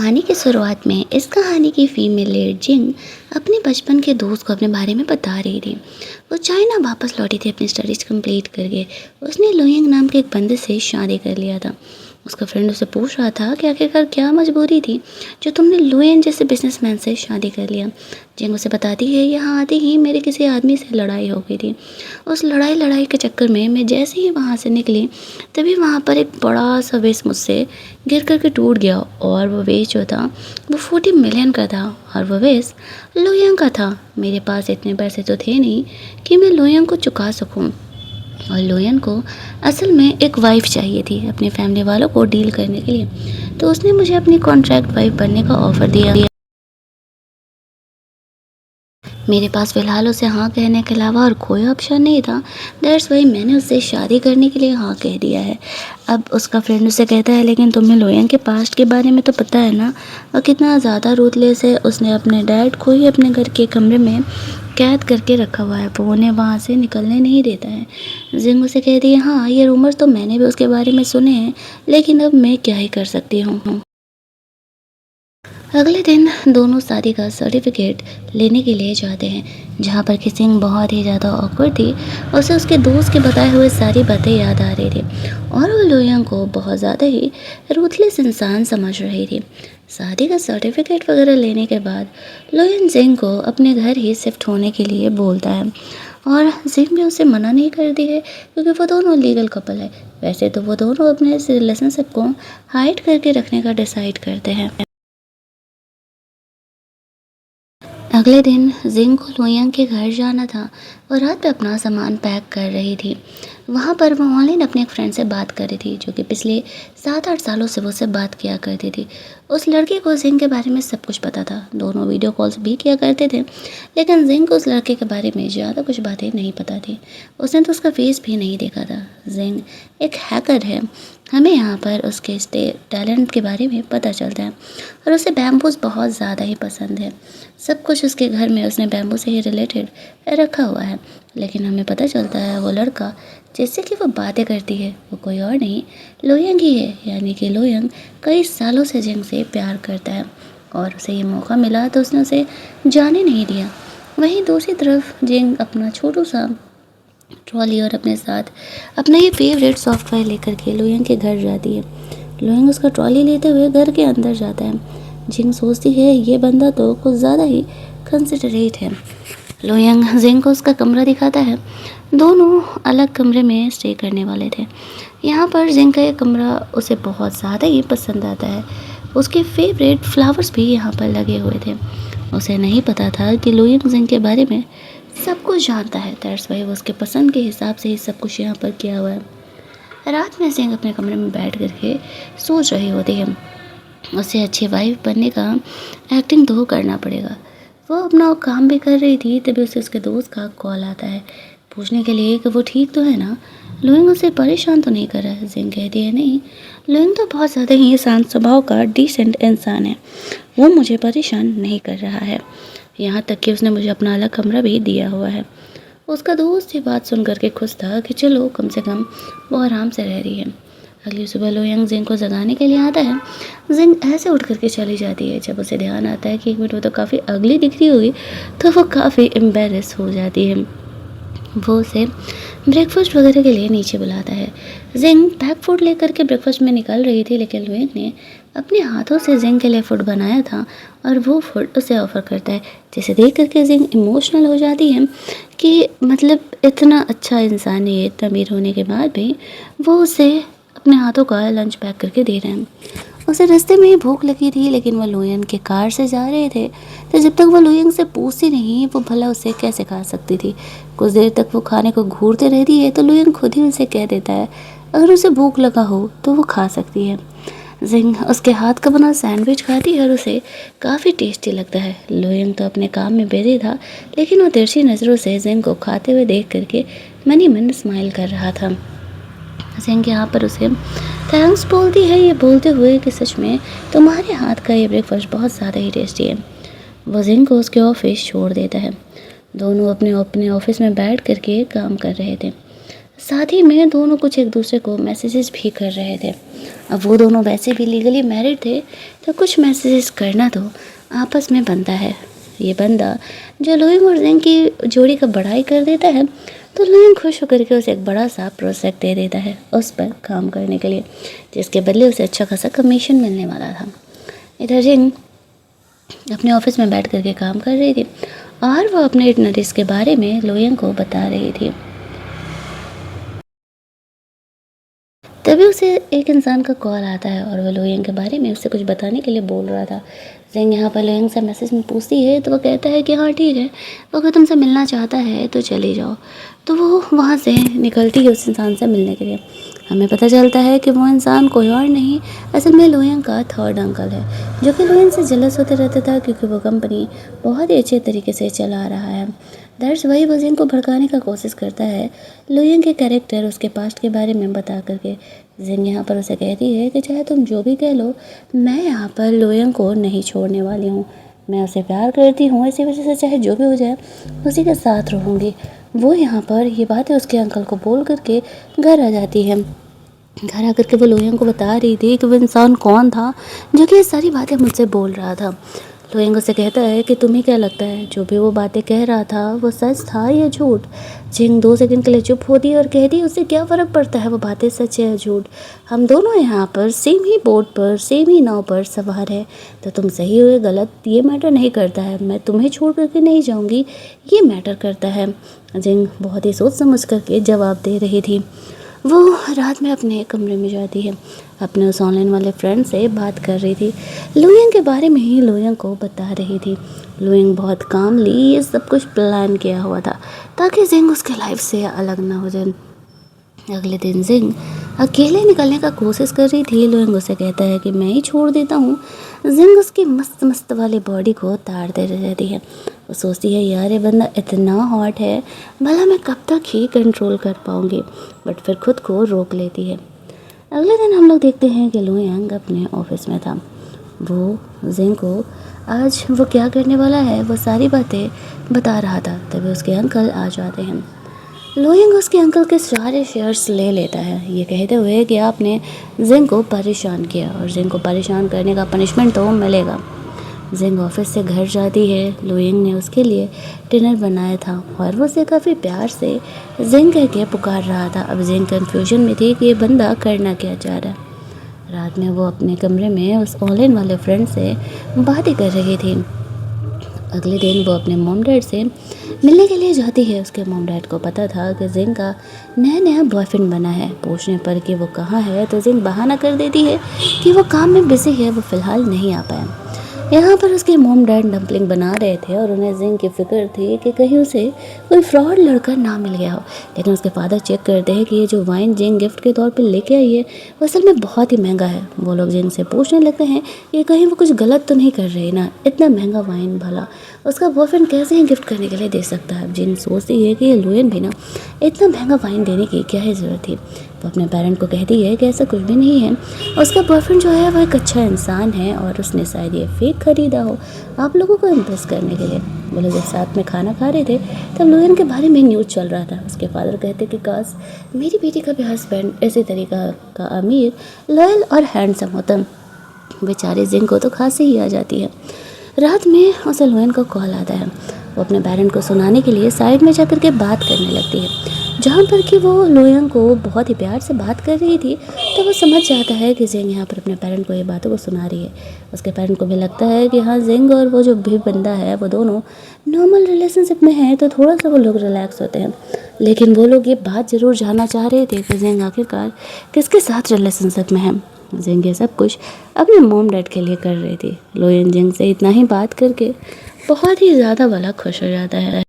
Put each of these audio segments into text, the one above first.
कहानी की शुरुआत में इस कहानी की फीमेल लीड जिंग अपने बचपन के दोस्त को अपने बारे में बता रही थी। वो चाइना वापस लौटी थी अपनी स्टडीज़ कंप्लीट करके। उसने लुयिंग नाम के एक बंदे से शादी कर लिया था। उसका फ्रेंड उसे पूछ रहा था कि आखिरकार क्या मजबूरी थी जो तुमने लुयिंग जैसे बिजनेसमैन से शादी कर लिया। जिंग उसे बताती है, यहाँ आते ही मेरे किसी आदमी से लड़ाई हो गई थी। उस लड़ाई के चक्कर में मैं जैसे ही वहाँ से निकली तभी वहाँ पर एक बड़ा सा वेस मुझसे गिर करके टूट गया और वो वेस जो था वो 40 मिलियन का था और वो वेस लुयिंग का था। मेरे पास इतने पैसे तो थे नहीं कि मैं लुयिंग को चुका सकूं और लुयिंग को असल में एक वाइफ चाहिए थी अपनी फैमिली वालों को डील करने के लिए। तो उसने मुझे अपनी कॉन्ट्रैक्ट वाइफ बनने का ऑफ़र दिया। मेरे पास फ़िलहाल उसे हाँ कहने के अलावा और कोई ऑप्शन नहीं था। दैट्स वाई मैंने उससे शादी करने के लिए हाँ कह दिया है। अब उसका फ्रेंड उससे कहता है, लेकिन तुम्हें लुयिंग के पास्ट के बारे में तो पता है ना, और कितना ज़्यादा रूथलेस है। उसने अपने डैड को ही अपने घर के कमरे में कैद करके रखा हुआ है, वो उन्हें वहाँ से निकलने नहीं देता है। जिंग उसे कहती है, हाँ ये रूमर्स तो मैंने भी उसके बारे में सुने हैं, लेकिन अब मैं क्या ही कर सकती हूँ। अगले दिन दोनों शादी का सर्टिफिकेट लेने के लिए जाते हैं, जहाँ पर कि सिंह बहुत ही ज़्यादा ऑकवर्ड थी। उसे उसके दोस्त के बताए हुए सारी बातें याद आ रही थी और वो लुयिंग को बहुत ज़्यादा ही रूथलेस इंसान समझ रही थी। शादी का सर्टिफिकेट वगैरह लेने के बाद लुयिंग जिंग को अपने घर ही शिफ्ट होने के लिए बोलता है और जिंग भी उसे मना नहीं करती है, क्योंकि वो दोनों लीगल कपल है। वैसे तो वो दोनों अपने इस रिलेशनशिप को हाइड करके रखने का डिसाइड करते हैं। अगले दिन जिंग को लुयिंग के घर जाना था और रात में अपना सामान पैक कर रही थी। वहाँ पर वो ऑनलाइन अपने एक फ्रेंड से बात कर रही थी, जो कि पिछले 7-8 सालों से वो उससे बात किया करती थी। उस लड़के को जिंग के बारे में सब कुछ पता था, दोनों वीडियो कॉल्स भी किया करते थे, लेकिन जिंग को उस लड़के के बारे में ज़्यादा कुछ बातें नहीं पता थी। उसने तो उसका फेस भी नहीं देखा था। जिंग एक हैकर है, हमें यहाँ पर उसके टैलेंट के बारे में पता चलता है और उसे बैम्बूस बहुत ज़्यादा ही पसंद है। सब कुछ उसके घर में उसने बैम्बू से ही रिलेटेड रखा हुआ है, लेकिन हमें पता चलता है वो लड़का जिससे कि वो बातें करती है वो कोई और नहीं, लुयिंग ही है। यानी कि लुयिंग कई सालों से जिंग से प्यार करता है और उसे ये मौका मिला तो उसने उसे जाने नहीं दिया। वहीं दूसरी तरफ जिंग अपना छोटू सा ट्रॉली और अपने साथ अपना ये फेवरेट सॉफ्टवेयर लेकर के लुयिंग के घर जाती है। लुयिंग उसका ट्रॉली लेते हुए घर के अंदर जाता है। जिंग सोचती है ये बंदा तो कुछ ज़्यादा ही कंसिडरेट है। लुयिंग जिंग को उसका कमरा दिखाता है। दोनों अलग कमरे में स्टे करने वाले थे। यहाँ पर जिंग का ये कमरा उसे बहुत ज़्यादा ही पसंद आता है। उसके फेवरेट फ्लावर्स भी यहाँ पर लगे हुए थे। उसे नहीं पता था कि लुयिंग जिंग के बारे में सब कुछ जानता है। दैट्स वाई वो उसके पसंद के हिसाब से ही सब कुछ यहाँ पर किया हुआ है। रात में जिंग अपने कमरे में बैठ करके सोच रही होती है उसे अच्छी वाइफ बनने का एक्टिंग तो करना पड़ेगा। वो अपना काम भी कर रही थी, तभी उसे उसके दोस्त का कॉल आता है पूछने के लिए कि वो ठीक तो है ना, लुयिंग उसे परेशान तो नहीं कर रहा है। जिंग कहती है, नहीं, लुयिंग तो बहुत ज़्यादा ही शांत स्वभाव का डिसेंट इंसान है, वो मुझे परेशान नहीं कर रहा है। यहाँ तक कि उसने मुझे अपना अलग कमरा भी दिया हुआ है। उसका दोस्त ये बात सुन करके खुश था कि चलो कम से कम वो आराम से रह रही है। अगली सुबह लुयिंग जिंग को जगाने के लिए आता है। जिंग ऐसे उठ करके चली जाती है। जब उसे ध्यान आता है कि एक मिनट वो तो काफ़ी अगली दिख रही होगी, तो वो काफ़ी एम्बेरस हो जाती है। वो उसे ब्रेकफास्ट वगैरह के लिए नीचे बुलाता है। जिंग पैक फूड लेकर के ब्रेकफास्ट में निकल रही थी, लेकिन लुयिंग ने अपने हाथों से जिंग के लिए फूड बनाया था और वो फूड उसे ऑफ़र करता है, जिसे देख करके जिंग इमोशनल हो जाती है कि मतलब इतना अच्छा इंसान है, इतना अमीर होने के बाद भी वो उसे अपने हाथों का लंच पैक करके दे रहे हैं। उसे रास्ते में ही भूख लगी थी, लेकिन वो लुयिंग के कार से जा रहे थे, तो जब तक वो लुयिंग से पूछती नहीं वो भला उसे कैसे खा सकती थी। कुछ देर तक वो खाने को घूरते रहती है तो लुयिंग खुद ही उसे कह देता है अगर उसे भूख लगा हो तो वो खा सकती है। जिंग उसके हाथ का बना सैंडविच खाती है और उसे काफ़ी टेस्टी लगता है। लुयिंग तो अपने काम में बिजी था, लेकिन वो तिरछी नज़रों से जिंग को खाते हुए देख करके मन ही मन स्माइल कर रहा था। जिंग यहाँ पर उसे थैंक्स बोलती है, ये बोलते हुए कि सच में तुम्हारे हाथ का ये ब्रेकफास्ट बहुत ज़्यादा ही टेस्टी है। वो जिंग को उसके ऑफिस छोड़ देता है। दोनों अपने अपने ऑफिस में बैठ करके काम कर रहे थे। साथ ही में दोनों कुछ एक दूसरे को मैसेजेस भी कर रहे थे। अब वो दोनों वैसे भी लीगली मैरिड थे, तो कुछ मैसेजेस करना तो आपस में बनता है। ये बंदा जो लुइंग और जिंग की जोड़ी का बड़ाई कर देता है, तो लुइंग खुश होकर के उसे एक बड़ा सा प्रोजेक्ट दे देता है उस पर काम करने के लिए, जिसके बदले उसे अच्छा खासा कमीशन मिलने वाला था। इधर जिंग अपने ऑफिस में बैठ करके काम कर रही थी और वो अपने इटनरीज के बारे में लुइंग को बता रही थी। तभी उसे एक इंसान का कॉल आता है और वो लुइंग के बारे में उससे कुछ बताने के लिए बोल रहा था। जिंग यहाँ पर लुइंग से मैसेज में पूछती है, तो वो कहता है कि हाँ ठीक है, वो अगर तुमसे मिलना चाहता है तो चली जाओ। तो वो वहाँ से निकलती है उस इंसान से मिलने के लिए। हमें पता चलता है कि वो इंसान कोई और नहीं, असल में लुइंग का थर्ड अंकल है, जो कि लुइंग से जेलस होते रहता था क्योंकि वो कंपनी बहुत ही अच्छे तरीके से चला रहा है। दर्ज वही वो जिंग को भड़काने का कोशिश करता है, लुइंग के कैरेक्टर उसके पास्ट के बारे में बता करके। जिंग यहाँ पर उसे कहती है कि चाहे तुम जो भी कह लो, मैं यहाँ पर लुइंग को नहीं छोड़ने वाली हूँ। मैं उसे प्यार करती हूँ, इसी वजह से चाहे जो भी हो जाए उसी के साथ रहूँगी। वो यहाँ पर ये बातें उसके अंकल को बोल करके घर आ जाती है। घर आकर के वो लुइंग को बता रही थी कि वो इंसान कौन था जो कि ये सारी बातें मुझसे बोल रहा था। लुइंग उसे कहता है कि तुम्हें क्या लगता है जो भी वो बातें कह रहा था वो सच था या झूठ। जिंग 2 सेकंड के लिए चुप होती है और कहती है उससे क्या फ़र्क पड़ता है वो बातें सच है या झूठ। हम दोनों यहाँ पर सेम ही बोट पर सेम ही नाव पर सवार है, तो तुम सही हो या गलत ये मैटर नहीं करता है। मैं तुम्हें छोड़ करके नहीं जाऊँगी, ये मैटर करता है। जिंग बहुत ही सोच समझ करके जवाब दे रही थी। वो रात में अपने कमरे में जाती है, अपने उस ऑनलाइन वाले फ्रेंड से बात कर रही थी। लुइंग के बारे में ही लुइंग को बता रही थी। लुइंग बहुत कामली ये सब कुछ प्लान किया हुआ था ताकि जिंग उसके लाइफ से अलग ना हो जाए। अगले दिन जिंग अकेले निकलने का कोशिश कर रही थी। लुइंग उसे कहता है कि मैं ही छोड़ देता हूँ। जिंग उसकी मस्त मस्त वाली बॉडी को ताड़ते रहती है। वो सोचती है यार ये बंदा इतना हॉट है, भला मैं कब तक ही कंट्रोल कर पाऊँगी, बट फिर खुद को रोक लेती है। अगले दिन हम लोग देखते हैं कि लुइंग अपने ऑफिस में था। वो जिंग को आज वो क्या करने वाला है वो सारी बातें बता रहा था। तभी उसके अंकल आ जाते हैं। लुइंग उसके अंकल के सारे शेयर्स ले लेता है, ये कहते हुए कि आपने जिंग को परेशान किया और जिंग को परेशान करने का पनिशमेंट तो मिलेगा। जिंग ऑफिस से घर जाती है। लुइंग ने उसके लिए डिनर बनाया था और वो उसे काफ़ी प्यार से जिंग कह के पुकार रहा था। अब जिंग कंफ्यूजन में थी कि ये बंदा करना क्या चाह रहा है। रात में वो अपने कमरे में उस ऑनलाइन वाले फ्रेंड से बातें कर रही थी। अगले दिन वो अपने मॉम डैड से मिलने के लिए जाती है। उसके मॉम डैड को पता था कि जिंग का नया नया बॉयफ्रेंड बना है। पूछने पर कि वो कहाँ है तो जिंग बहाना कर देती है कि वो काम में बिजी है, वो फ़िलहाल नहीं आ पाया। यहाँ पर उसके मॉम डैड डम्पलिंग बना रहे थे और उन्हें जिंग की फिक्र थी कि कहीं उसे कोई फ्रॉड लड़का ना मिल गया हो। लेकिन उसके फादर चेक करते हैं कि ये जो वाइन जिंग गिफ्ट के तौर पे लेके आई है वो असल में बहुत ही महंगा है। वो लोग जिंग से पूछने लगते हैं कि कहीं वो कुछ गलत तो नहीं कर रही ना, इतना महंगा वाइन भला उसका बॉयफ्रेंड कैसे ही गिफ्ट करने के लिए दे सकता है। जिंग सोचती है कि ये लुइंग भी ना इतना महंगा वाइन देने की क्या ही ज़रूरत थी। वो अपने पेरेंट को कहती है कि ऐसा कुछ भी नहीं है, उसका बॉयफ्रेंड जो है वो एक अच्छा इंसान है और उसने शायद ये फेक खरीदा हो आप लोगों को इम्प्रेस करने के लिए। वो लोग जब साथ में खाना खा रहे थे तब लुइंग के बारे में न्यूज़ चल रहा था। उसके फादर कहते कि काश मेरी बेटी का भी हस्बैंड ऐसे तरीका का अमीर, लॉयल और हैंडसम होता। बेचारे जिंग को तो खांसी ही आ जाती है। रात में उसे लुइंग का कॉल आता है। वो अपने पेरेंट को सुनाने के लिए साइड में जाकर के बात करने लगती है। जहाँ पर कि वो लुइंग को बहुत ही प्यार से बात कर रही थी, तो वो समझ जाता है कि जिंग यहाँ पर अपने पेरेंट को ये बातों को सुना रही है। उसके पेरेंट को भी लगता है कि हाँ जिंग और वो जो भी बंदा है वो दोनों नॉर्मल रिलेशनशिप में हैं, तो थोड़ा सा वो लोग रिलैक्स होते हैं। लेकिन वो लोग ये बात ज़रूर जानना चाह रहे थे कि जिंग आखिरकार किसके साथ रिलेशनशिप में है। जिंग ये सब कुछ अपने मॉम डैड के लिए कर रही थी। लुइंग जिंग से इतना ही बात करके बहुत ही ज़्यादा वाला खुश हो जाता है।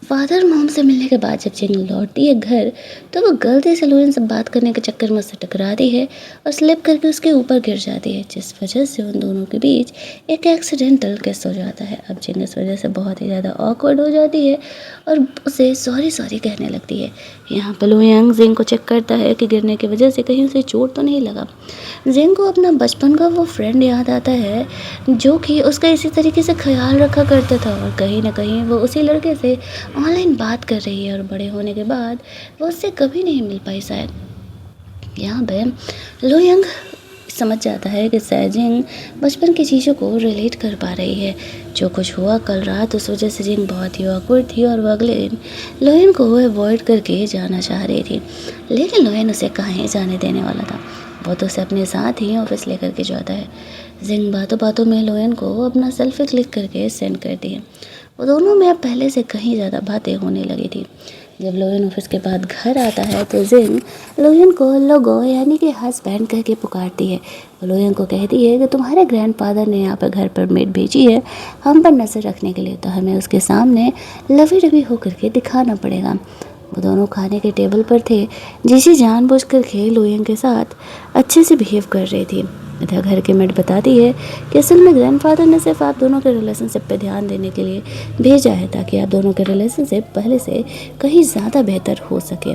फादर मॉम से मिलने के बाद जब जिंग लौटती है घर, तो वो गलती से लुइंग से बात करने के चक्कर में उससे टकराती है और स्लिप करके उसके ऊपर गिर जाती है, जिस वजह से उन दोनों के बीच एक एक्सीडेंटल किस हो जाता है। अब जिंग इस वजह से बहुत ही ज़्यादा ऑकवर्ड हो जाती है और उसे सॉरी सॉरी कहने लगती है। यहाँ पर लुइंग जिंग को चेक करता है कि गिरने की वजह से कहीं उसे चोट तो नहीं लगा। जिंग को अपना बचपन का वो फ्रेंड याद आता है जो कि उसका इसी तरीके से ख्याल रखा करता था और कहीं ना कहीं वो उसी लड़के से ऑनलाइन बात कर रही है और बड़े होने के बाद वो उससे कभी नहीं मिल पाई शायद। यहाँ पे लोयंग समझ जाता है कि सैजिंग बचपन की चीज़ों को रिलेट कर पा रही है। जो कुछ हुआ कल रात उस वजह से जिंग बहुत ही ऑकवर्ड थी और वो अगले दिन लोयन को अवॉइड करके जाना चाह रही थी, लेकिन लोयन उसे कहीं जाने देने वाला था। वो तो उसे अपने साथ ही ऑफिस लेकर के जाता है। जिंग बातों बातों में लोयन को अपना सेल्फी क्लिक करके सेंड करती है। वो दोनों में अब पहले से कहीं ज़्यादा बातें होने लगी थी। जब लोयन ऑफिस के बाद घर आता है तो जिंग लोयन को लोगो यानी कि हस्बैंड कह के पुकारती है। वो लोयन को कहती है कि तुम्हारे ग्रैंडफादर ने यहाँ पर घर पर मेड भेजी है हम पर नज़र रखने के लिए, तो हमें उसके सामने लवी डबी होकर के दिखाना पड़ेगा। वो दोनों खाने के टेबल पर थे। जिसे जानबूझकर के लोयन के साथ अच्छे से बिहेव कर रही थी। इधर घर की मेड बताती है कि असल में ग्रैंडफादर ने सिर्फ आप दोनों के रिलेशनशिप पे ध्यान देने के लिए भेजा है ताकि आप दोनों के रिलेशनशिप पहले से कहीं ज़्यादा बेहतर हो सके।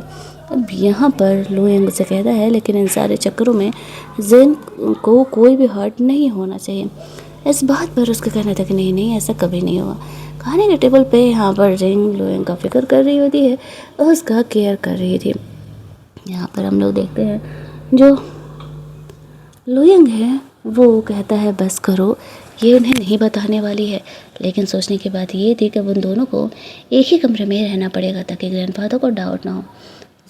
अब यहाँ पर लोयंग से कहता है लेकिन इन सारे चक्करों में जिन को कोई भी हर्ट नहीं होना चाहिए। इस बात पर उसका कहना था कि नहीं नहीं ऐसा कभी नहीं हुआ। खाने के टेबल पे यहाँ पर जिंग लोयंग का फिक्र कर रही होती है और उसका केयर कर रही थी। यहाँ पर हम लोग देखते हैं जो लोयंग है वो कहता है बस करो, ये उन्हें नहीं बताने वाली है। लेकिन सोचने की बात ये थी कि उन दोनों को एक ही कमरे में रहना पड़ेगा ताकि ग्रैंडफादर को डाउट ना हो।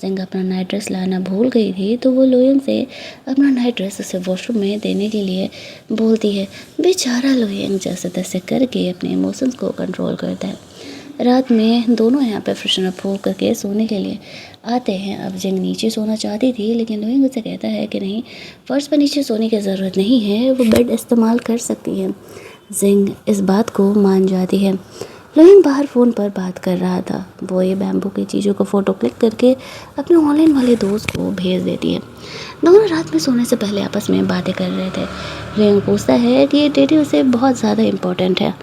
जिंग अपना नाइट ड्रेस लाना भूल गई थी तो वो लोयंग से अपना नाइट ड्रेस उसे वॉशरूम में देने के लिए बोलती है। बेचारा लोयंग जैसे तैसे करके अपने इमोशंस को कंट्रोल करता है। रात में दोनों यहाँ पे फ्रेशन अप हो करके सोने के लिए आते हैं। अब जिंग नीचे सोना चाहती थी लेकिन लोयंग उसे कहता है कि नहीं, फर्श पर नीचे सोने की ज़रूरत नहीं है, वो बेड इस्तेमाल कर सकती है। जिंग इस बात को मान जाती है। लोयंग बाहर फ़ोन पर बात कर रहा था। वो ये बैम्बू की चीज़ों को फ़ोटो क्लिक करके अपने ऑनलाइन वाले दोस्त को भेज देती है। दोनों रात में सोने से पहले आपस में बातें कर रहे थे। लोयंग पूछता है कि ये डेटी उसे बहुत ज़्यादा इम्पोर्टेंट है।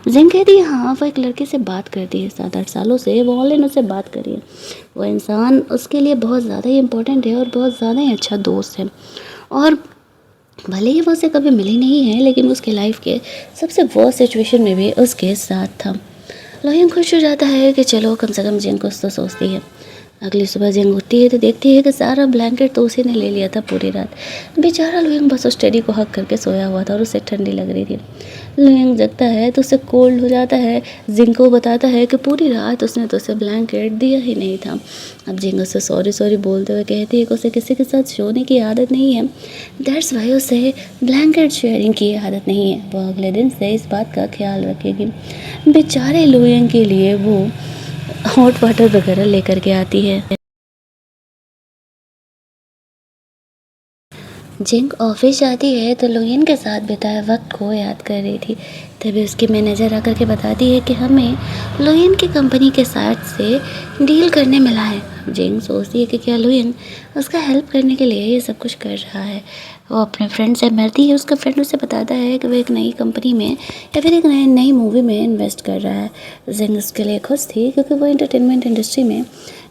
जिंग कहती है हाँ, वो एक लड़के से बात करती है 7-8 सालों से वो ऑनलाइन उससे बात करी है। वो इंसान उसके लिए बहुत ज़्यादा ही इम्पोर्टेंट है और बहुत ज़्यादा ही अच्छा दोस्त है। और भले ही वो उसे कभी मिली नहीं है लेकिन उसके लाइफ के सबसे वर्स्ट सिचुएशन में भी उसके साथ था। लोयंग खुश हो जाता है कि चलो कम से कम जिंग कुछ तो सोचती है। अगली सुबह जिंग उठती है तो देखती है कि सारा ब्लैंकेट तो उसी ने ले लिया था पूरी रात। बेचारा लोयंग बस उस टेडी को हक करके सोया हुआ था और उसे ठंडी लग रही थी। लोयंग जगता है तो उसे कोल्ड हो जाता है। जिंग को बताता है कि पूरी रात उसने तो उसे ब्लैंकेट दिया ही नहीं था। अब जिंग उसे सॉरी सॉरी बोलते हुए कहती है कि उसे किसी के साथ सोने की आदत नहीं है, दैट्स वाई उसे ब्लैंकेट शेयरिंग की आदत नहीं है। वो अगले दिन से इस बात का ख्याल रखेगी। बेचारे लोयंग के लिए वो हॉट वाटर वगैरह लेकर के आती है। जिंग ऑफिस जाती है तो लोयन के साथ बिताए वक्त को याद कर रही थी। तभी उसकी मैनेजर आकर के बताती है कि हमें लोयन की कंपनी के साथ से डील करने मिला है। जिंग सोचती है कि क्या लोयन उसका हेल्प करने के लिए ये सब कुछ कर रहा है। वो अपने फ्रेंड से मिलती है। उसका फ्रेंड उसे बताता है कि वो एक नई कंपनी में या फिर एक नई मूवी में इन्वेस्ट कर रहा है। जिंग उसके लिए खुश थी क्योंकि वो एंटरटेनमेंट इंडस्ट्री में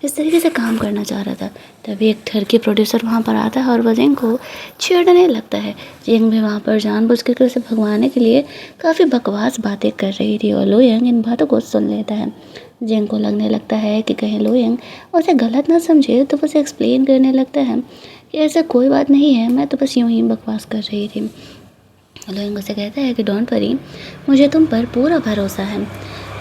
इस तरीके से काम करना चाह रहा था। तभी एक ठरकी प्रोड्यूसर वहाँ पर आता है और वो जिंग को छेड़ने लगता है। जिंग भी वहाँ पर जानबूझ कर उसे भगवाने के लिए काफ़ी बकवास बातें कर रही थी और लोयंग इन बातों को सुन लेता है। जिंग को लगने लगता है कि कहीं लोयंग उसे गलत ना समझे तो उसे एक्सप्लेन करने लगता है कि ऐसा कोई बात नहीं है, मैं तो बस यूं ही बकवास कर रही थी। लोयंग उसे कहता है कि डोंट वरी, मुझे तुम पर पूरा भरोसा है।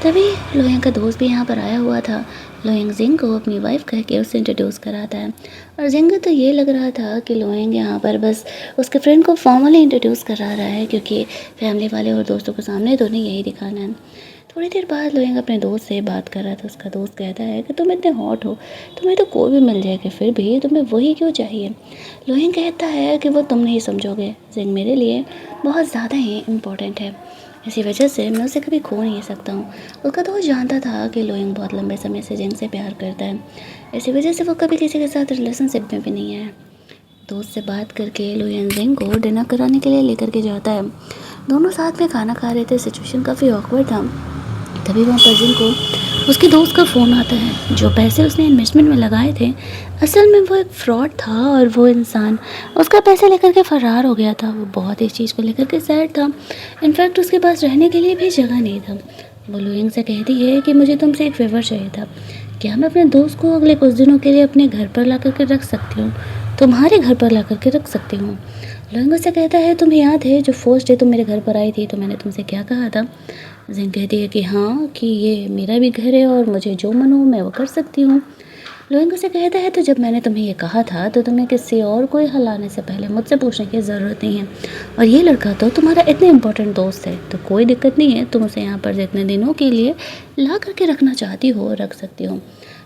तभी लोयंग का दोस्त भी यहाँ पर आया हुआ था। लोयंग जिंग को अपनी वाइफ कह के उसे इंट्रोड्यूस कराता है और जिंग को तो ये लग रहा था कि लोयंग यहाँ पर बस उसके फ्रेंड को फॉर्मली इंट्रोड्यूस करा रहा है क्योंकि फैमिली वाले और दोस्तों के सामने तो नहीं यही दिखाना है। थोड़ी देर बाद लोयंग अपने दोस्त से बात कर रहा था। उसका दोस्त कहता है कि तुम इतने हॉट हो, तुम्हें तो कोई भी मिल जाएगा, फिर भी तुम्हें वही क्यों चाहिए। लोयंग कहता है कि वो तुम नहीं समझोगे, जिंग मेरे लिए बहुत ज़्यादा ही इम्पोर्टेंट है, इसी वजह से मैं उसे कभी खो नहीं सकता हूँ। उसका दोस्त जानता था कि लोयंग बहुत लंबे समय से जिंग से प्यार करता है, इसी वजह से वो कभी किसी के साथ रिलेशनशिप में भी नहीं आया। दोस्त से बात करके लोयंग जिंग को डिनर कराने के लिए लेकर के जाता है। दोनों साथ में खाना खा रहे थे। सिचुएशन काफ़ी ऑकवर्ड था। तभी वहाँ पर जिंग को उसके दोस्त का फ़ोन आता है। जो पैसे उसने इन्वेस्टमेंट में लगाए थे असल में वो एक फ्रॉड था और वो इंसान उसका पैसे लेकर के फ़रार हो गया था। वो बहुत इस चीज़ को लेकर के सैड था। इनफैक्ट उसके पास रहने के लिए भी जगह नहीं था। वो लुइंग से कहती है कि मुझे तुमसे एक फ़ेवर चाहिए था। क्या मैं अपने दोस्त को अगले कुछ दिनों के लिए अपने घर पर ला कर के रख सकती हूँ? तुम्हारे घर पर ला कर के रख सकती हूँ। लुइंग उससे कहता है, तुम्हें याद है जो फर्स्ट डे तुम मेरे घर पर आई थी तो मैंने तुमसे क्या कहा था? जिंग कहती है कि हाँ, कि ये मेरा भी घर है और मुझे जो मन हो मैं वो कर सकती हूँ। लुइंग उसे कहता है, तो जब मैंने तुम्हें ये कहा था तो तुम्हें किसी और को हलाने से पहले मुझसे पूछने की ज़रूरत नहीं है। और ये लड़का तो तुम्हारा इतना इम्पोर्टेंट दोस्त है, तो कोई दिक्कत नहीं है, तुम उसे यहाँ पर जितने दिनों के लिए ला करके रखना चाहती हो रख सकती हो।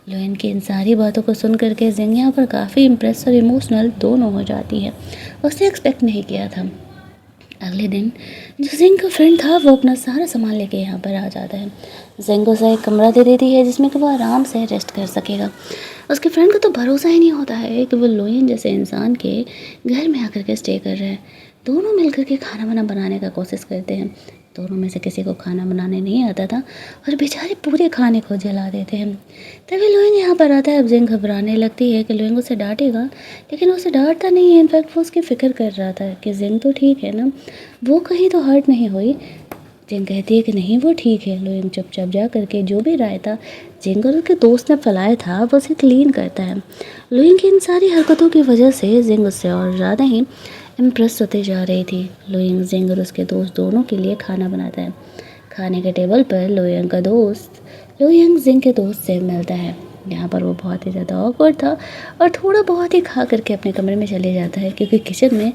लुइंग की इन सारी बातों को सुन करके जिंग यहाँ पर काफ़ी इम्प्रेस और इमोशनल दोनों हो जाती है। उसने एक्सपेक्ट नहीं किया था। अगले दिन जो जिंग का फ्रेंड था वो अपना सारा सामान लेके यहाँ पर आ जाता है। जिंग उसे एक कमरा दे देती है जिसमें कि वो आराम से रेस्ट कर सकेगा। उसके फ्रेंड को तो भरोसा ही नहीं होता है कि वो लुइंग जैसे इंसान के घर में आकर के स्टे कर रहे हैं। दोनों मिलकर के खाना वाना बनाने का कोशिश करते हैं। दोनों में से किसी को खाना बनाने नहीं आता था और बेचारे पूरे खाने को जला देते हैं। तभी लुइंग यहाँ पर आता है। अब जिंग घबराने लगती है कि लुइंग उसे डांटेगा, लेकिन उसे डांटता नहीं है। इनफैक्ट वो उसकी फ़िक्र कर रहा था कि जिंग तो ठीक है ना, वो कहीं तो हर्ट नहीं हुई। जिंग कहती है कि नहीं वो ठीक है। लुइंग चुपचाप जा करके जो भी रायता जिंग और उसके दोस्त ने फैलाया था वो उसे क्लीन करता है। लुइंग की इन सारी हरकतों की वजह से जिंग उससे और ज़्यादा ही इम्प्रेस होते जा रही थी। लुइंग जिंग और उसके दोस्त दोनों के लिए खाना बनाता है। खाने के टेबल पर लुइंग जिंग के दोस्त से मिलता है। यहाँ पर वो बहुत ही ज़्यादा ऑकवर्ड था और थोड़ा बहुत ही खा करके अपने कमरे में चले जाता है, क्योंकि किचन में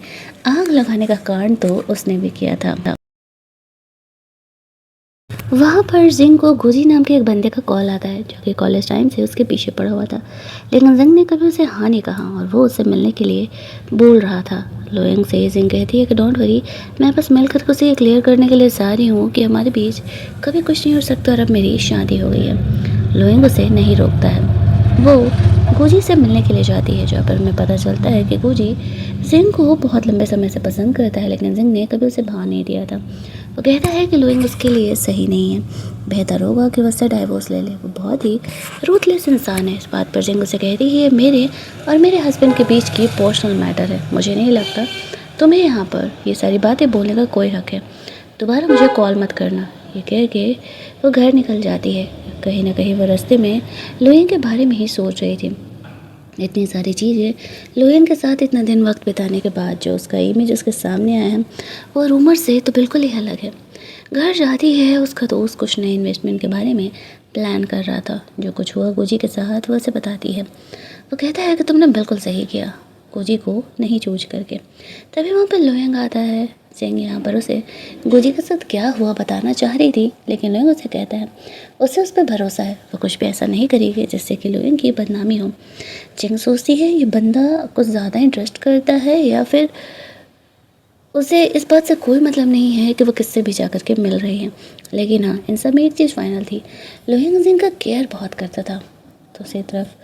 आग लगाने का कारण तो उसने भी किया था। वहाँ पर जिंग को गुजी नाम के एक बंदे का कॉल आता है जो कि कॉलेज टाइम से उसके पीछे पड़ा हुआ था, लेकिन जिंग ने कभी उसे हाँ नहीं कहा और वो उससे मिलने के लिए बोल रहा था। लुइंग से जिंग कहती है कि डोंट वरी, मैं बस मिल करके उसे क्लियर करने के लिए जा रही हूँ कि हमारे बीच कभी कुछ नहीं हो सकता और अब मेरी शादी हो गई है। लुइंग उसे नहीं रोकता है। वो गुजी से मिलने के लिए जाती है, जहाँ पर हमें पता चलता है कि गुजी जिंग को बहुत लंबे समय से पसंद करता है, लेकिन जिंग ने कभी उसे भाव नहीं दिया था। वो कहता है कि लुइंग उसके लिए सही नहीं है, बेहतर होगा कि वो उससे डाइवोर्स ले ले। वो बहुत ही रूथलेस इंसान है। इस बात पर जिंग उसे कहती है, ये मेरे और मेरे हस्बैंड के बीच की पर्सनल मैटर है, मुझे नहीं लगता तुम्हें यहाँ पर ये सारी बातें बोलने का कोई हक है। दोबारा मुझे कॉल मत करना। ये कह के वो घर निकल जाती है। कहीं ना कहीं वो रास्ते में लुइंग के बारे में ही सोच रही थी। इतनी सारी चीज़ें लुइंग के साथ इतना दिन वक्त बिताने के बाद जो उसका इमेज उसके सामने आया है वो रूमर से तो बिल्कुल ही अलग है। घर जाती है, उसका दोस्त कुछ नए इन्वेस्टमेंट के बारे में प्लान कर रहा था। जो कुछ हुआ गुजी के साथ वो उसे बताती है। वो कहता है कि तुमने बिल्कुल सही किया गुजी को नहीं चूज करके। तभी वहाँ पर लुइंग आता है। जिंग यहाँ पर उसे गुजी के साथ क्या हुआ बताना चाह रही थी, लेकिन लुइंग उसे कहता है उसे उस पर भरोसा है, वो कुछ भी ऐसा नहीं करेगी जिससे कि लुइंग की बदनामी हो। जिंग सोचती है ये बंदा कुछ ज़्यादा इंटरेस्ट करता है या फिर उसे इस बात से कोई मतलब नहीं है कि वो किससे भी जा कर के मिल रही है। लेकिन हाँ, इन सब में एक चीज़ फाइनल थी, लुइंग जिंग का केयर बहुत करता था। दूसरी तरफ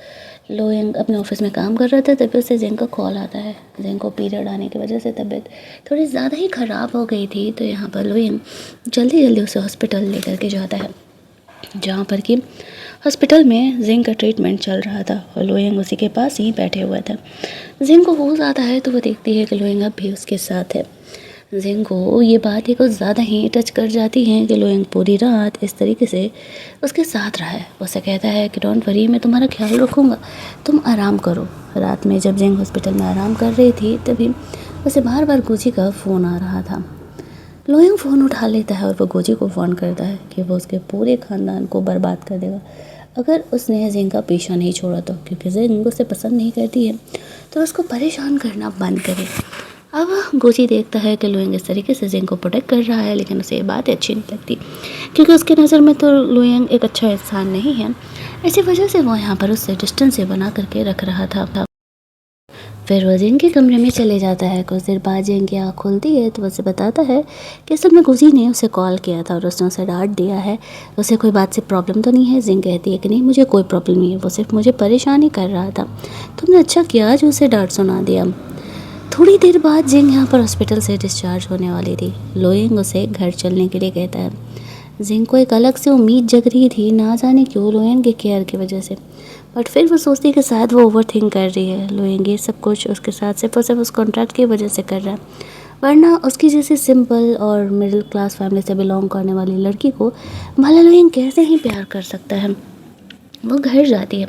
लुइंग अपने ऑफिस में काम कर रहा था, तभी उसे जिंग का कॉल आता है। जिंग को पीरियड आने की वजह से तबीयत थोड़ी ज़्यादा ही ख़राब हो गई थी, तो यहाँ पर लुइंग जल्दी जल्दी उसे हॉस्पिटल लेकर के जाता है, जहाँ पर कि हॉस्पिटल में जिंग का ट्रीटमेंट चल रहा था और लुइंग उसी के पास ही बैठे हुआ था। जिंग को होश आता है तो वो देखती है कि लुइंग अब भी उसके साथ है। जिंग को ये बात ही कुछ ज़्यादा ही टच कर जाती है कि लुइंग पूरी रात इस तरीके से उसके साथ रहा है। उसे कहता है कि डोंट वरी, मैं तुम्हारा ख्याल रखूँगा, तुम आराम करो। रात में जब जिंग हॉस्पिटल में आराम कर रही थी तभी उसे बार बार गुजी का फ़ोन आ रहा था। लुइंग फ़ोन उठा लेता है और वो गुजी को फ़ोन करता है कि वो उसके पूरे ख़ानदान को बर्बाद कर देगा अगर उसने जिंग का पीछा नहीं छोड़ा तो, क्योंकि जिंग उसे पसंद नहीं करती है तो उसको परेशान करना बंद करे। अब गुजी देखता है कि लुइंग इस तरीके से जिंग को प्रोटेक्ट कर रहा है, लेकिन उसे ये बात अच्छी नहीं लगती क्योंकि उसके नज़र में तो लुइंग एक अच्छा इंसान नहीं है। इसी वजह से वो यहाँ पर उससे डिस्टेंस से बना करके रख रहा था। फिर वो जिंग के कमरे में चले जाता है। कुछ देर बाद जिंग की आँख खुलती है तो उसे बताता है कि असल में गुजी ने उसे कॉल किया था और उसने उसे डांट दिया है। उसे कोई बात से प्रॉब्लम तो नहीं है? जिंग कहती है कि नहीं, मुझे कोई प्रॉब्लम नहीं है, वो सिर्फ मुझे परेशान ही कर रहा था। तुमने अच्छा किया जो उसे डांट सुना दिया। थोड़ी देर बाद जिंग यहाँ पर हॉस्पिटल से डिस्चार्ज होने वाली थी। लुइंग उसे घर चलने के लिए कहता है। जिंग को एक अलग से उम्मीद जग रही थी, ना जाने क्यों लुइंग के केयर की वजह से, बट फिर वो सोचती कि शायद वो ओवर थिंक कर रही है। लुइंग ये सब कुछ उसके साथ सिर्फ और सिर्फ उस कॉन्ट्रैक्ट की वजह से कर रहा है वरना उसकी जैसे सिंपल और मिडिल क्लास फैमिली से बिलोंग करने वाली लड़की को भला लोहिंग कैसे ही प्यार कर सकता है। वो घर जाती है,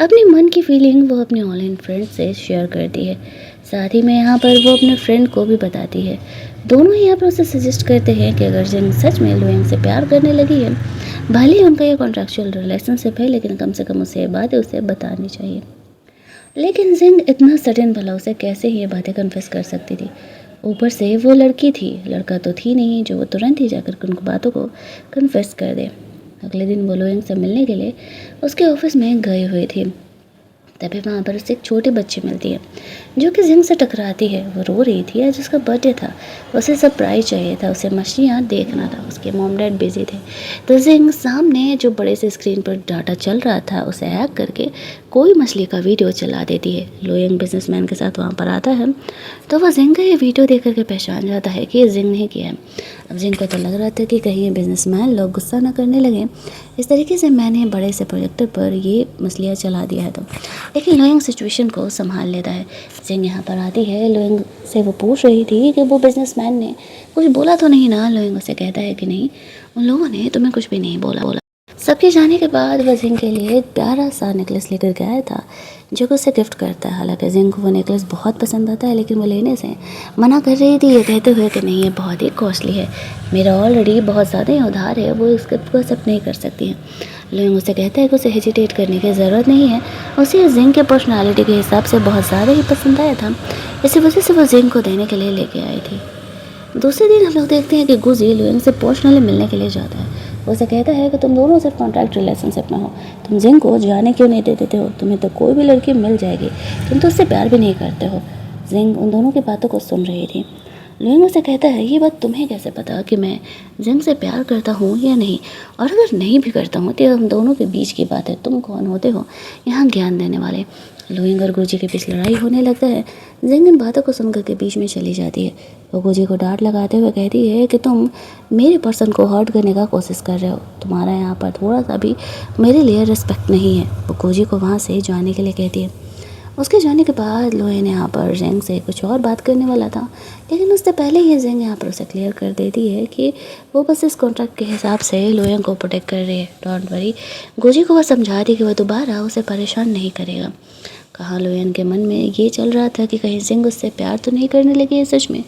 अपनी मन की फीलिंग वो अपने ऑनलाइन फ्रेंड से शेयर करती है। साथ ही में यहाँ पर वो अपने फ्रेंड को भी बताती है। दोनों ही यहाँ पर उसे सजेस्ट करते हैं कि अगर जिंग सच में लुइंग से प्यार करने लगी है, भले ही उनका ये कॉन्ट्रैक्चुअल रिलेशनशिप है, लेकिन कम से कम उसे ये बातें उसे बतानी चाहिए। लेकिन जिंग इतना सडन भला उसे कैसे ये बातें कन्फेस कर सकती थी। ऊपर से वो लड़की थी, लड़का तो थी नहीं जो वो तुरंत ही जाकर उन बातों को कन्फेस कर दे। अगले दिन वो लोइंग से मिलने के लिए उसके ऑफिस में गए हुए थे। तभी वहाँ पर उसे एक छोटी बच्ची मिलती है जो कि जिंग से टकराती है। वो रो रही थी, आज उसका बर्थडे था, उसे सरप्राइज चाहिए था, उसे मछलियाँ देखना था। उसके मॉम डैड बिजी थे, तो जिंग सामने जो बड़े से स्क्रीन पर डाटा चल रहा था उसे हैक करके कोई मछली का वीडियो चला देती है। लोइंग बिजनेसमैन के साथ वहाँ पर आता है, तो वह जिंग का ये वीडियो देख करके पहचान जाता है कि ये जिंग ने किया है। अब जिंग को तो लग रहा था कि कहीं ये बिजनेसमैन लोग गुस्सा ना करने लगे, इस तरीके से मैंने बड़े से प्रोजेक्टर पर ये मछलियाँ चला दिया है। तो लेकिन लोइंग सिचुएशन को संभाल लेता है। जिंग यहाँ पर आती है, लोइंग से वो पूछ रही थी कि वो बिजनेसमैन ने कुछ बोला तो नहीं ना। लोइंग उसे कहता है कि नहीं, उन लोगों ने तुम्हें कुछ भी नहीं बोला। सबके जाने के बाद वह जिंग के लिए एक प्यारा सा नेकलेस लेकर के आया था जो कि उसे गिफ्ट करता है। हालांकि जिंग को वो नेकलेस बहुत पसंद आता है, लेकिन वो लेने से मना कर रही थी, ये कहते हुए कि नहीं, ये बहुत ही कॉस्टली है, मेरा ऑलरेडी बहुत ज़्यादा ही उधार है, वो इस गिफ्ट को एक्सेप्ट नहीं कर सकती हैं। लोइंग उसे कहता है कि उसे हेजिटेट करने की ज़रूरत नहीं है, उसे जिंग के पर्सनालिटी के हिसाब से बहुत ज़्यादा ही पसंद आया था, इसी वजह से वो जिंग को देने के लिए लेके आई थी। दूसरे दिन हम लोग देखते हैं कि गुजी लोइंग से पर्सनली मिलने के लिए जाता है। वो उसे कहता है कि तुम दोनों सिर्फ कॉन्ट्रैक्ट रिलेशनशिप में हो, तुम जिंग को जाने क्यों नहीं दे देते हो, तुम्हें तो कोई भी लड़की मिल जाएगी, तुम तो उससे प्यार भी नहीं करते हो। जिंग उन दोनों की बातों को सुन रही थी। लोइंग उसे कहता है, ये बात तुम्हें कैसे पता कि मैं जिंग से प्यार करता हूँ या नहीं, और अगर नहीं भी करता हूँ तो हम दोनों के बीच की बात है, तुम कौन होते हो यहाँ ज्ञान देने वाले। लोइंग और गुजी के बीच लड़ाई होने लगता है। जिंग इन बातों को सुनकर के बीच में चली जाती है। वो गुजी को डांट लगाते हुए कहती है कि तुम मेरे पर्सन को हर्ट करने का कोशिश कर रहे हो, तुम्हारा यहाँ पर थोड़ा सा भी मेरे लिए रिस्पेक्ट नहीं है। वो गुजी को वहाँ से जाने के लिए कहती है। उसके जाने के बाद लोइंग ने यहाँ पर जिंग से कुछ और बात करने वाला था, लेकिन उससे पहले ही जिंग यहाँ पर उसे क्लियर कर देती है कि वो बस इस कॉन्ट्रैक्ट के हिसाब से लोइंग को प्रोटेक्ट कर रही है, डोंट वरी। गुजी को वह समझाती कि वह दोबारा उसे परेशान नहीं करेगा। कहाँ लोइंग के मन में ये चल रहा था कि कहीं जिंग उससे प्यार तो नहीं करने लगी है सच में।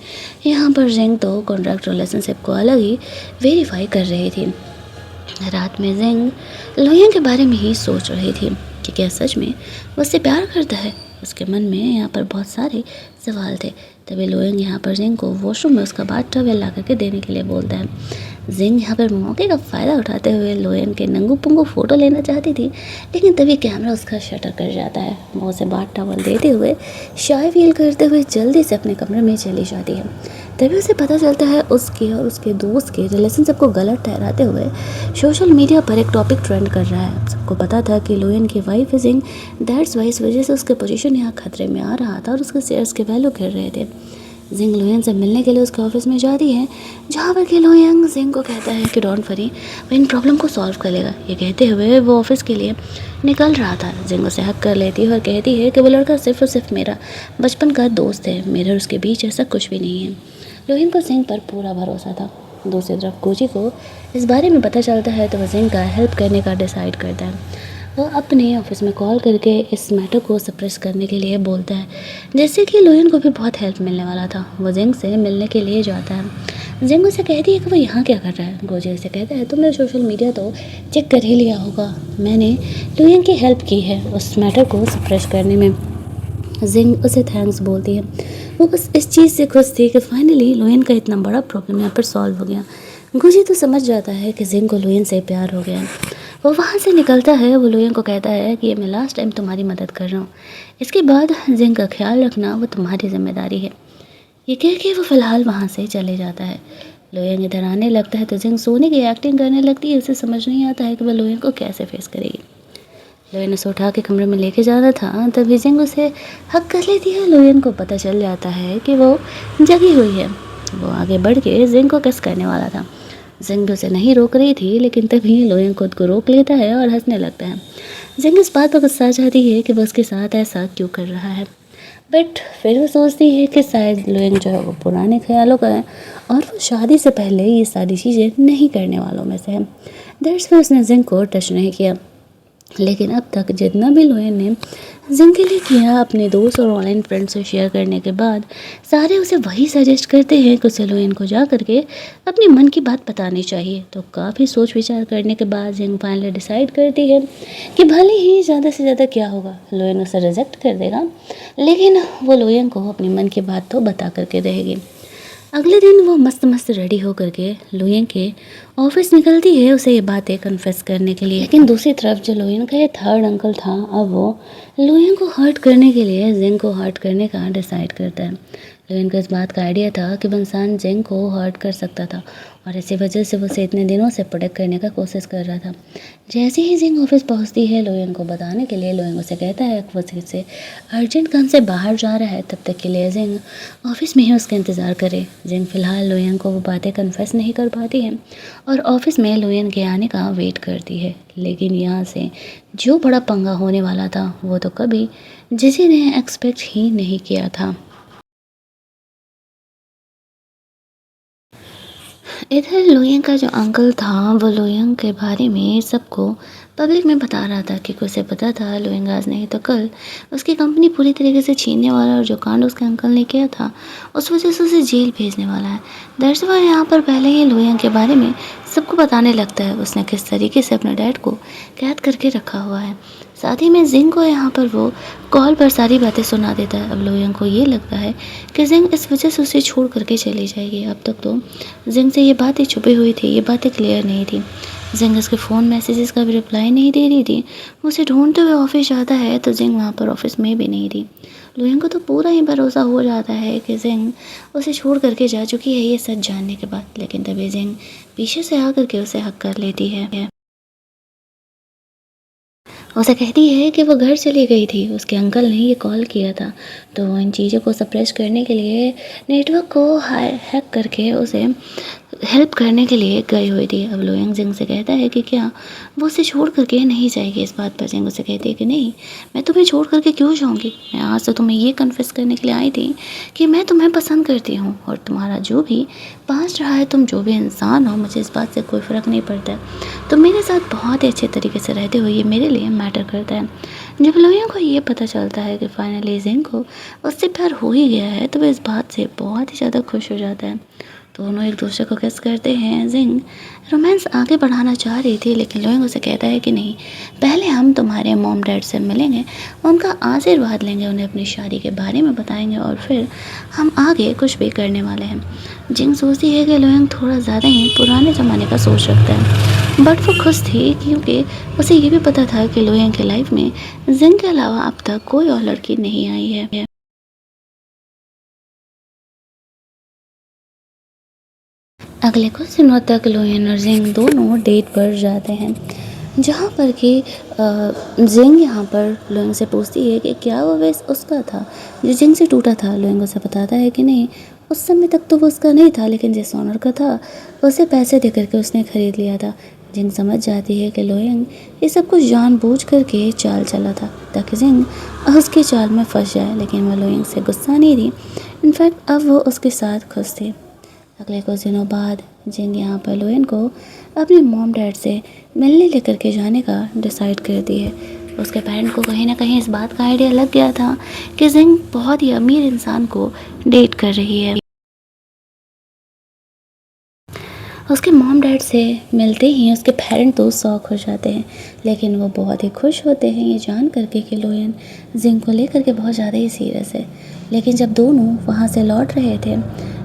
यहाँ पर जिंग तो कॉन्ट्रैक्ट रिलेशनशिप को अलग ही वेरीफाई कर रही थी। रात में जिंग लोइंग के बारे में ही सोच रही थी कि क्या सच में वो उससे प्यार करता है। उसके मन में यहाँ पर बहुत सारे सवाल थे। तभी लोइंग यहाँ पर जिंग को वॉशरूम में उसका बाथ टॉवेल ला करके देने के लिए बोलता है। जिंग यहाँ पर मौके का फ़ायदा उठाते हुए लोइंग के नंगू पुंगू फ़ोटो लेना चाहती थी, लेकिन तभी कैमरा उसका शटर कर जाता है। वो उसे बाथ टॉवेल देते हुए शाय फील करते हुए जल्दी से अपने कमरे में चली जाती है। तभी उसे पता चलता है उसके और उसके दोस्त के रिलेशनशिप को गलत ठहराते हुए सोशल मीडिया पर एक टॉपिक ट्रेंड कर रहा है। सबको पता था कि लोइंग की wife is Jing, that's why इस वजह से उसके पोजीशन यहाँ खतरे में आ रहा था और उसके शेयर्स के वैल्यू गिर रहे थे। जिंग लोइंग से मिलने के लिए उसके ऑफिस में जाती है, जहाँ पर कि लोइंग जिंग को कहता है कि डोंट वरी, वो इन प्रॉब्लम को सॉल्व कर लेगा। ये कहते हुए वो ऑफिस के लिए निकल रहा था। जिंग उसे हक कर लेती है और कहती है कि वो लड़का सिर्फ और सिर्फ मेरा बचपन का दोस्त है, मेरे और उसके बीच ऐसा कुछ भी नहीं है। लोइंग को जिंग पर पूरा भरोसा था। दूसरी तरफ गुजी को इस बारे में पता चलता है तो वह जिंग का हेल्प करने का डिसाइड करता है। वो अपने ऑफिस में कॉल करके इस मैटर को सप्रेस करने के लिए बोलता है, जैसे कि लोइंग को भी बहुत हेल्प मिलने वाला था। वो जिंग से मिलने के लिए जाता है। जिंग उसे कहती है कि वो यहाँ क्या कर रहा है। गुजी उसे कहता है, तुमने सोशल मीडिया तो चेक कर ही लिया होगा, मैंने लोइंग की हेल्प की है उस मैटर को सप्रेस करने में। जिंग उसे थैंक्स बोलती है। वो बस इस चीज़ से खुश थी कि फाइनली लोइंग का इतना बड़ा प्रॉब्लम यहाँ पर सॉल्व हो गया। गुजी तो समझ जाता है कि जिंग को लोइंग से प्यार हो गया है। वो वहाँ से निकलता है। वो लोइंग को कहता है कि ये मैं लास्ट टाइम तुम्हारी मदद कर रहा हूँ, इसके बाद जिंग का ख्याल रखना वो तुम्हारी जिम्मेदारी है। ये कह के वो फ़िलहाल वहाँ से चले जाता है। लोइंग इधर आने लगता है तो जिंग सोने की एक्टिंग करने लगती है। उसे समझ नहीं आता है कि वह लोइंग को कैसे फेस करेगी। लोइंग उसे उठा के कमरे में लेके जाना था तभी जिंग उसे हक कर लेती है। लोइंग को पता चल जाता है कि वो जगी हुई है। वो आगे बढ़ के जिंग को किस करने वाला था। जिंग भी उसे नहीं रोक रही थी, लेकिन तभी लोइंग खुद को रोक लेता है और हंसने लगता है। जिंग इस बात पर गुस्सा जाती है कि वो उसके साथ ऐसा क्यों कर रहा है। बट फिर वो सोचती है कि शायद लुयंग जो है वो पुराने ख्यालों का है और वो शादी से पहले ये सारी चीज़ें नहीं करने वालों में से है। दैट्स वाई उसने जिंग को टच नहीं किया। लेकिन अब तक जितना भी लुयन ने जिंग के लिए किया अपने दोस्त और ऑनलाइन फ्रेंड्स से शेयर करने के बाद, सारे उसे वही सजेस्ट करते हैं कि उसे लुयन को जा करके अपने मन की बात बतानी चाहिए। तो काफ़ी सोच विचार करने के बाद जिंग फाइनली डिसाइड करती है कि भले ही ज़्यादा से ज़्यादा क्या होगा, लुयन उसे रिजेक्ट कर देगा, लेकिन वो लुयन को अपने मन की बात तो बता करके रहेगी। अगले दिन वो मस्त मस्त रेडी होकर के लुयन के ऑफिस निकलती है उसे ये बातें कन्फेस करने के लिए। लेकिन दूसरी तरफ जो लुयन का ये थर्ड अंकल था, अब वो लुयन को हर्ट करने के लिए जिंग को हर्ट करने का डिसाइड करता है। लुयन को इस बात का आइडिया था कि वो इंसान जिंग को हर्ट कर सकता था और इसी वजह से वो उसे इतने दिनों से प्रोटेक्ट करने का कोशिश कर रहा था। जैसे ही जिंग ऑफिस पहुंचती है लुयन को बताने के लिए, लुयन उसे कहता है कि वो से अर्जेंट काम से बाहर जा रहा है, तब तक के लिए जिंग ऑफिस में ही उसका इंतज़ार करे। जिंग फिलहाल लुयन को वो बातें कन्फेस नहीं कर पाती है और ऑफिस में लुयन के आने का वेट करती है। लेकिन यहाँ से जो बड़ा पंगा होने वाला था वो तो कभी जिसे ने एक्सपेक्ट ही नहीं किया था। इधर लुयन का जो अंकल था वो लुयन के बारे में सबको पब्लिक में बता रहा था कि उसे पता था लुयन आज नहीं तो कल उसकी कंपनी पूरी तरीके से छीनने वाला और जो कांड उसके अंकल ने किया था उस वजह से उसे जेल भेजने वाला है। दरअसल यहाँ पर पहले ही लुयन के बारे में सबको बताने लगता है उसने किस तरीके से अपने डैड को कैद करके रखा हुआ है। साथ ही में जिंग को यहाँ पर वो कॉल पर सारी बातें सुना देता है। अब लुयन को ये लगता है कि जिंग इस वजह से उसे छोड़ करके चली जाएगी। अब तक तो जिंग से ये बातें छुपी हुई थी, ये बातें क्लियर नहीं थी। जिंग उसके फ़ोन मैसेजेस का भी रिप्लाई नहीं दे रही थी। वो उसे ढूंढते हुए ऑफिस जाता है तो जिंग वहाँ पर ऑफिस में भी नहीं थी। लुयन को तो पूरा ही भरोसा हो जाता है कि जिंग उसे छोड़ करके जा चुकी है ये सच जानने के बाद। लेकिन तभी जिंग पीछे से आकर के उसे हक कर लेती है। उसे कहती है कि वो घर चली गई थी, उसके अंकल ने ये कॉल किया था, तो वो इन चीज़ों को सप्रेस करने के लिए नेटवर्क को हैक करके उसे हेल्प करने के लिए गई हुई थी। अब लुयंग जिंग से कहता है कि क्या वो उसे छोड़ करके नहीं जाएगी। इस बात पर जिंग उसे कहती है कि नहीं, मैं तुम्हें छोड़ करके क्यों जाऊँगी, मैं आज तो तुम्हें ये कन्फेस करने के लिए आई थी कि मैं तुम्हें पसंद करती हूँ और तुम्हारा जो भी पास्ट रहा है, तुम जो भी इंसान हो, मुझे इस बात से कोई फ़र्क नहीं पड़ता है। तुम मेरे साथ बहुत ही अच्छे तरीके से रहते हो, ये मेरे लिए मैटर करता है। जब लुयंग को ये पता चलता है कि फाइनली जिंग को उससे प्यार हो ही गया है तो वह इस बात से बहुत ही ज़्यादा खुश हो जाता है। दोनों एक दूसरे को किस करते हैं। जिंग रोमांस आगे बढ़ाना चाह रही थी लेकिन लुयंग उसे कहता है कि नहीं, पहले हम तुम्हारे मॉम डैड से मिलेंगे, उनका आशीर्वाद लेंगे, उन्हें अपनी शादी के बारे में बताएंगे और फिर हम आगे कुछ भी करने वाले हैं। जिंग सोचती है कि लुयंग थोड़ा ज़्यादा ही पुराने ज़माने का सोच रखता है, बट वो खुश थी क्योंकि उसे ये भी पता था कि लुयंग के लाइफ में जिंग के अलावा अब तक कोई और लड़की नहीं आई है। अगले कुछ दिनों तक लुयन और जिंग दोनों डेट पर जाते हैं, जहाँ पर कि जिंग यहाँ पर लुयंग से पूछती है कि क्या वो वेस उसका था जो जिंग से टूटा था। लुयंग उसे बताता है कि नहीं, उस समय तक तो वो उसका नहीं था, लेकिन जिस ऑनर का था उसे पैसे दे करके उसने ख़रीद लिया था। जिंग समझ जाती है कि लुयंग ये सब कुछ जानबूझ करके चाल चला था ताकि जिंग उसके चाल में फंस जाए, लेकिन वह लुयंग से गुस्सा नहीं थी। इनफैक्ट अब वो उसके साथ खुश थी। अगले कुछ दिनों बाद जिंग यहाँ पर लुयन को अपने मॉम डैड से मिलने लेकर के जाने का डिसाइड करती है। उसके पेरेंट को कहीं ना कहीं इस बात का आइडिया लग गया था कि जिंग बहुत ही अमीर इंसान को डेट कर रही है। उसके मॉम डैड से मिलते ही उसके पेरेंट तो शॉक हो जाते हैं, लेकिन वो बहुत ही खुश होते हैं ये जान करके कि लुयन जिंग को लेकर के बहुत ज़्यादा ही सीरियस है। लेकिन जब दोनों वहाँ से लौट रहे थे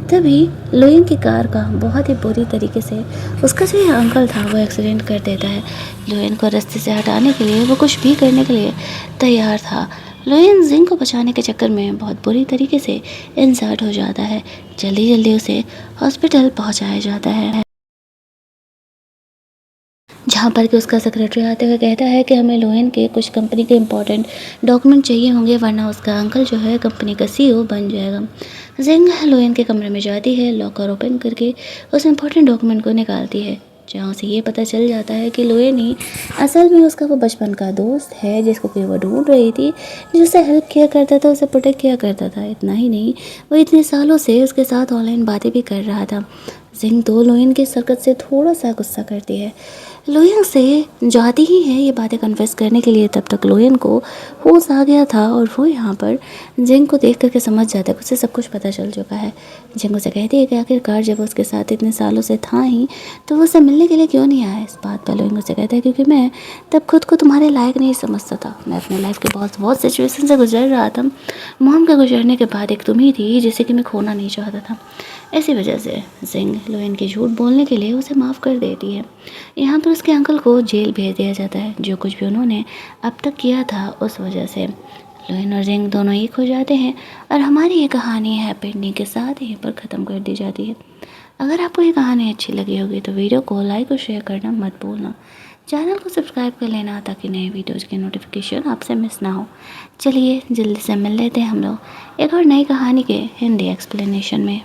तभी लुयन की कार का बहुत ही बुरी तरीके से उसका जो अंकल था वो एक्सीडेंट कर देता है। लुयन को रास्ते से हटाने के लिए वो कुछ भी करने के लिए तैयार था। लुयन जिंग को बचाने के चक्कर में बहुत बुरी तरीके से इंसर्ट हो जाता है। जल्दी जल्दी उसे हॉस्पिटल पहुंचाया जाता है, जहाँ पर कि उसका सेक्रेटरी आते हुए कहता है कि हमें लुयन के कुछ कंपनी के इंपॉर्टेंट डॉक्यूमेंट चाहिए होंगे, वरना उसका अंकल जो है कंपनी का सीईओ बन जाएगा। जिंग लुयन के कमरे में जाती है, लॉकर ओपन करके उस इंपॉर्टेंट डॉक्यूमेंट को निकालती है। जहाँ उसे ये पता चल जाता है कि लुएन ही असल में उसका वो बचपन का दोस्त है जिसको कि वो ढूंढ रही थी, जो उसे हेल्प किया करता था, उसे प्रोटेक्ट किया करता था। इतना ही नहीं, वो इतने सालों से उसके साथ ऑनलाइन बातें भी कर रहा था। जिंग तो लुएन की हरकत से थोड़ा सा गुस्सा करती है, लुएन से जाती ही है ये बातें कन्फेस करने के लिए। तब तक लुएन को होश आ गया था और वो यहाँ पर जिंग को देख करके समझ जाता है कि उसे सब कुछ पता चल चुका है। जिंग उसे कहती है कि आखिरकार जब वो उसके साथ इतने सालों से था ही, तो वो उससे मिलने के लिए क्यों नहीं आया। इस बात पर लुएन उसे कहता है क्योंकि मैं तब खुद को तुम्हारे लायक नहीं समझता था। मैं अपने लाइफ के बहुत बहुत सिचुएशन से गुजर रहा था। मॉम के गुजरने के बाद एक तुम ही थी जिसे कि मैं खोना नहीं चाहता था। इसी वजह से जिंग लुएन के झूठ बोलने के लिए उसे माफ़ कर देती है। यहाँ पर उसके अंकल को जेल भेज दिया जाता है। जो कुछ भी उन्होंने अब तक किया था उस वजह से लुएन और जिंग दोनों एक हो जाते हैं और हमारी ये कहानी हैप्पी एंडिंग के साथ यहीं पर ख़त्म कर दी जाती है। अगर आपको ये कहानी अच्छी लगी होगी तो वीडियो को लाइक और शेयर करना मत भूलना। चैनल को सब्सक्राइब कर लेना ताकि नए वीडियोज़ की नोटिफिकेशन आपसे मिस ना हो। चलिए जल्दी से मिल लेते हैं हम लोग एक और नई कहानी के हिंदी एक्सप्लेनेशन में।